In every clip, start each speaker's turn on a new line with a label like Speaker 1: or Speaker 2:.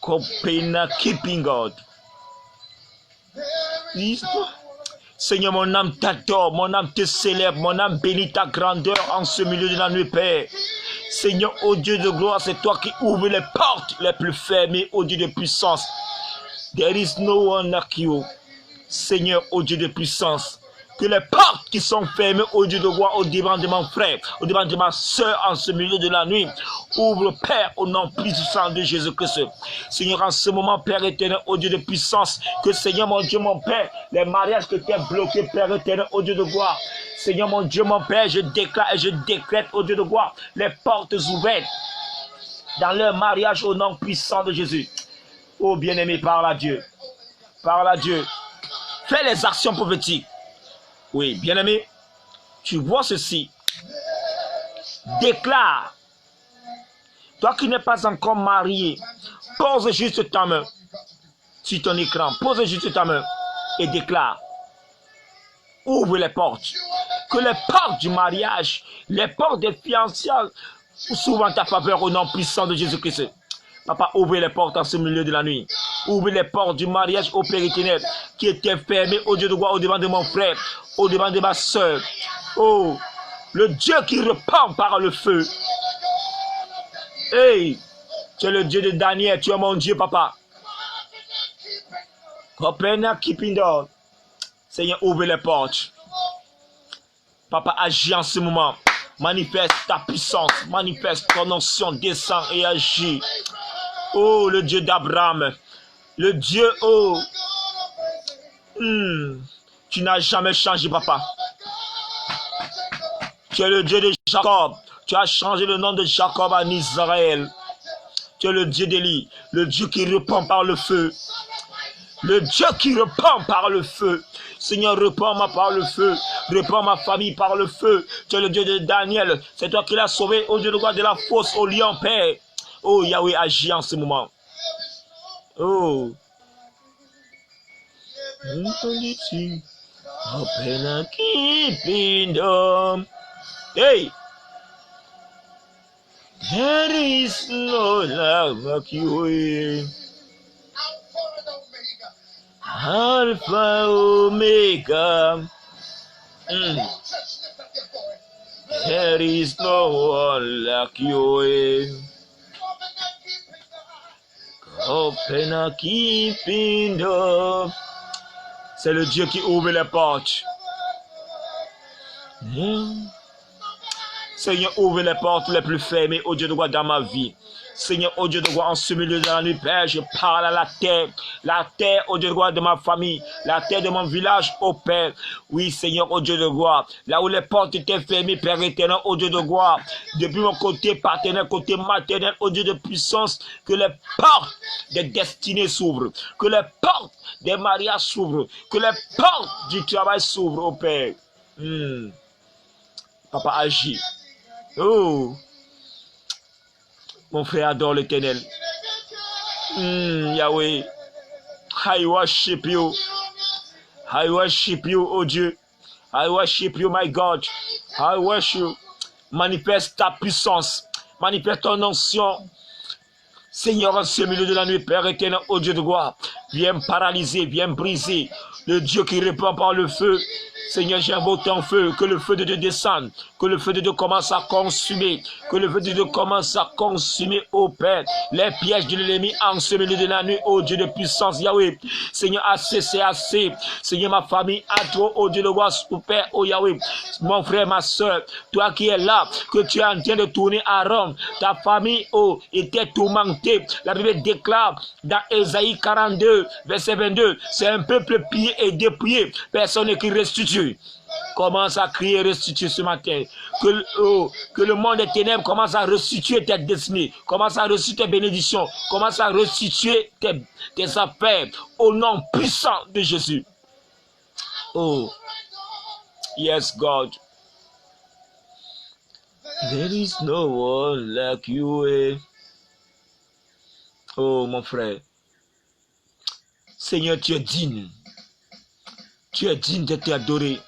Speaker 1: Kopena keeping God. Seigneur, mon âme t'adore, mon âme te célèbre, mon âme bénit ta grandeur en ce milieu de la nuit, Père. Seigneur, ô Dieu de gloire, c'est toi qui ouvres les portes les plus fermées, ô Dieu de puissance. There is no one like you. Seigneur, ô Dieu de puissance, que les portes qui sont fermées, ô Dieu de gloire, au devant de mon frère, au devant de ma soeur en ce milieu de la nuit, ouvre, Père, au nom puissant de Jésus-Christ. Seigneur, en ce moment, Père éternel, ô Dieu de puissance, que Seigneur, mon Dieu, mon Père, les mariages que tu as bloqués, Père éternel, ô Dieu de gloire, Seigneur, mon Dieu, mon Père, je déclare et je décrète, ô Dieu de gloire, les portes ouvertes dans leur mariage au nom puissant de Jésus. Ô bien-aimé, parle à Dieu. Parle à Dieu. Fais les actions prophétiques. Oui, bien-aimé, tu vois ceci. Déclare. Toi qui n'es pas encore marié, pose juste ta main sur ton écran. Pose juste ta main et déclare. Ouvre les portes. Que les portes du mariage, les portes des fiançailles s'ouvrent en ta faveur au nom puissant de Jésus-Christ. Papa, ouvre les portes en ce milieu de la nuit. Ouvre les portes du mariage au Père éternel qui était fermé au Dieu de gloire, au devant de mon frère, au devant de ma soeur. Oh, le Dieu qui repent par le feu. Hey, tu es le Dieu de Daniel, tu es mon Dieu, papa. Seigneur, ouvre les portes. Papa, agis en ce moment. Manifeste ta puissance, manifeste ton onction, descend et agis. Oh, le Dieu d'Abraham, le Dieu, oh, tu n'as jamais changé, papa. Tu es le Dieu de Jacob, tu as changé le nom de Jacob en Israël. Tu es le Dieu d'Élie, le Dieu qui répand par le feu. Le Dieu qui répand par le feu. Seigneur, répands-moi par le feu. Répands ma famille par le feu. Tu es le Dieu de Daniel. C'est toi qui l'as sauvé, au Dieu de gloire, de la fosse au lion, Père. Oh, Yahweh, agis en ce moment. Oh. Hey. There is no love like you. Alpha Omega. There is no one like you. Open a keeping door. C'est le Dieu qui ouvre les portes. Seigneur, ouvre les portes les plus fermées, ô Dieu de gloire, dans ma vie. Seigneur, ô Dieu de gloire, en ce milieu de la nuit, Père, je parle à la terre, ô Dieu de gloire, de ma famille, la terre de mon village, ô Père. Oui, Seigneur, ô Dieu de gloire, là où les portes étaient fermées, Père éternel, ô Dieu de gloire, depuis mon côté paternel, côté maternel, ô Dieu de puissance, que les portes des destinées s'ouvrent, que les portes des mariages s'ouvrent, que les portes du travail s'ouvrent, ô Père. Papa, agis. Oh, mon frère adore l'Éternel. Yahweh, I worship you. I worship you, oh Dieu. I worship you, my God. I worship you. Manifeste ta puissance. Manifeste ton onction. Seigneur, en ce milieu de la nuit, Père éternel, oh Dieu de gloire, viens paralyser, viens briser. Le Dieu qui répand par le feu. Seigneur, j'invoque ton feu, que le feu de Dieu descende, que le feu de Dieu commence à consumer, que le feu de Dieu commence à consumer, ô Père, les pièges de l'ennemi en ce milieu de la nuit, ô Dieu de puissance, Yahweh. Seigneur, assez, c'est assez. Seigneur, ma famille, à toi, ô Dieu de gloire, ô Père, ô Yahweh. Mon frère, ma soeur, toi qui es là, que tu es en train de tourner à Rome, ta famille, oh, était tourmentée. La Bible déclare dans Ésaïe 42, verset 22, c'est un peuple pillé et dépouillé, personne qui restitue. Commence à crier, restitue ce matin. Que le monde des ténèbres commence à restituer tes destinées. Commence à restituer tes bénédictions. Commence à restituer tes affaires. Au nom puissant de Jésus. Oh. Yes, God. There is no one like you. Oh, mon frère. Seigneur, tu es digne. Tu es digne d'être adoré.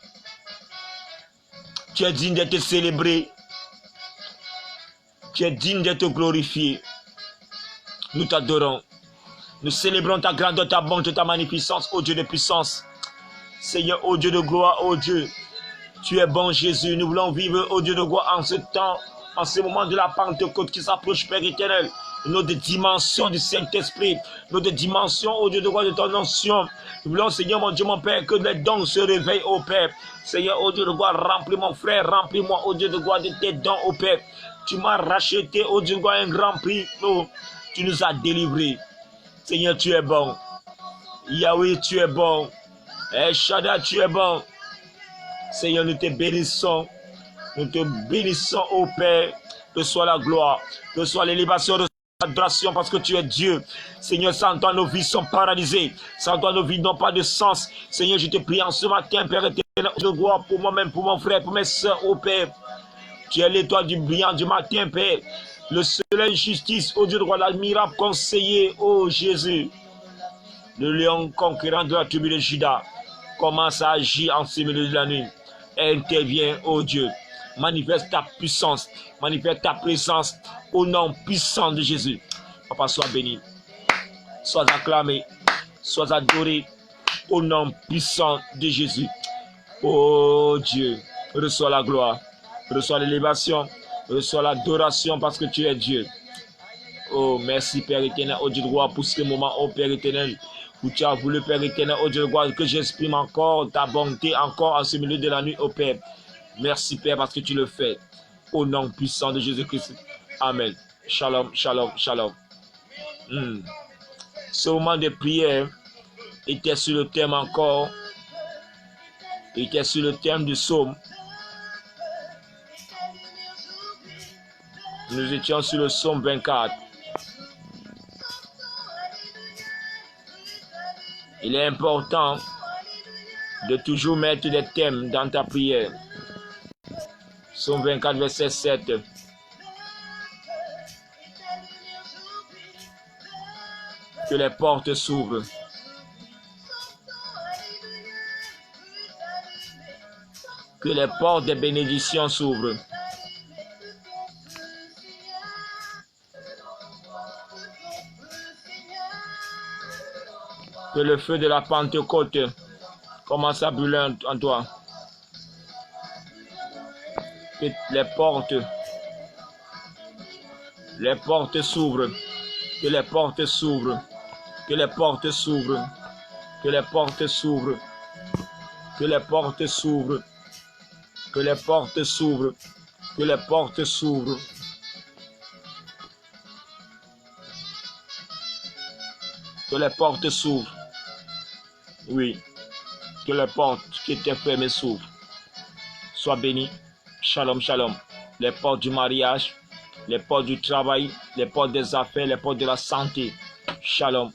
Speaker 1: Tu es digne d'être célébré. Tu es digne d'être glorifié. Nous t'adorons. Nous célébrons ta grandeur, ta bonté, ta magnificence, ô Dieu de puissance. Seigneur, ô Dieu de gloire, ô Dieu, tu es bon Jésus. Nous voulons vivre, ô Dieu de gloire, en ce temps, en ce moment de la Pentecôte qui s'approche, Père éternel. Notre dimension du Saint-Esprit, notre dimension, ô Dieu de gloire, de ton onction. Nous voulons, Seigneur, mon Dieu, mon Père, que les dons se réveillent, ô Père. Seigneur, ô Dieu de gloire, remplis mon frère, remplis-moi, ô Dieu de gloire, de tes dons, ô Père. Tu m'as racheté, ô Dieu de gloire, un grand prix. Oh, tu nous as délivrés. Seigneur, tu es bon. Yahweh, tu es bon. El Shaddai, tu es bon. Seigneur, nous te bénissons. Nous te bénissons, ô Père. Que soit la gloire, que soit l'élévation de l'adoration, parce que tu es Dieu. Seigneur, sans toi, nos vies sont paralysées. Sans toi, nos vies n'ont pas de sens. Seigneur, je te prie en ce matin, Père éternel, de gloire pour moi-même, pour mon frère, pour mes soeurs, ô Père. Tu es l'étoile du brillant du matin, Père. Le soleil justice, ô Dieu de gloire, l'admirable conseiller, ô Jésus. Le lion conquérant de la tribu de Juda commence à agir en ce milieu de la nuit. Interviens, ô Dieu. Manifeste ta puissance, manifeste ta présence au nom puissant de Jésus. Papa, sois béni, sois acclamé, sois adoré au nom puissant de Jésus. Ô Dieu, reçois la gloire, reçois l'élévation, reçois l'adoration parce que tu es Dieu. Oh, merci Père éternel, ô Dieu de gloire, pour ce moment, ô Père éternel, où tu as voulu, Père éternel, ô Dieu de gloire, que j'exprime encore ta bonté, encore en ce milieu de la nuit, ô Père. Merci Père parce que tu le fais. Au nom puissant de Jésus-Christ. Amen. Shalom, shalom, shalom. Ce moment de prière était sur le thème encore. Était sur le thème du psaume. Nous étions sur le psaume 24. Il est important de toujours mettre des thèmes dans ta prière. Psaume 24, verset 7. Que les portes s'ouvrent. Que les portes des bénédictions s'ouvrent. Que le feu de la Pentecôte commence à brûler en toi. Que les portes s'ouvrent, que les portes s'ouvrent, que les portes s'ouvrent, que les portes s'ouvrent, que les portes s'ouvrent, que les portes s'ouvrent, que les portes s'ouvrent. Que les portes s'ouvrent. Oui, que les portes qui étaient fermées s'ouvrent. Sois béni. Shalom, shalom. Les portes du mariage, les portes du travail, les portes des affaires, les portes de la santé. Shalom.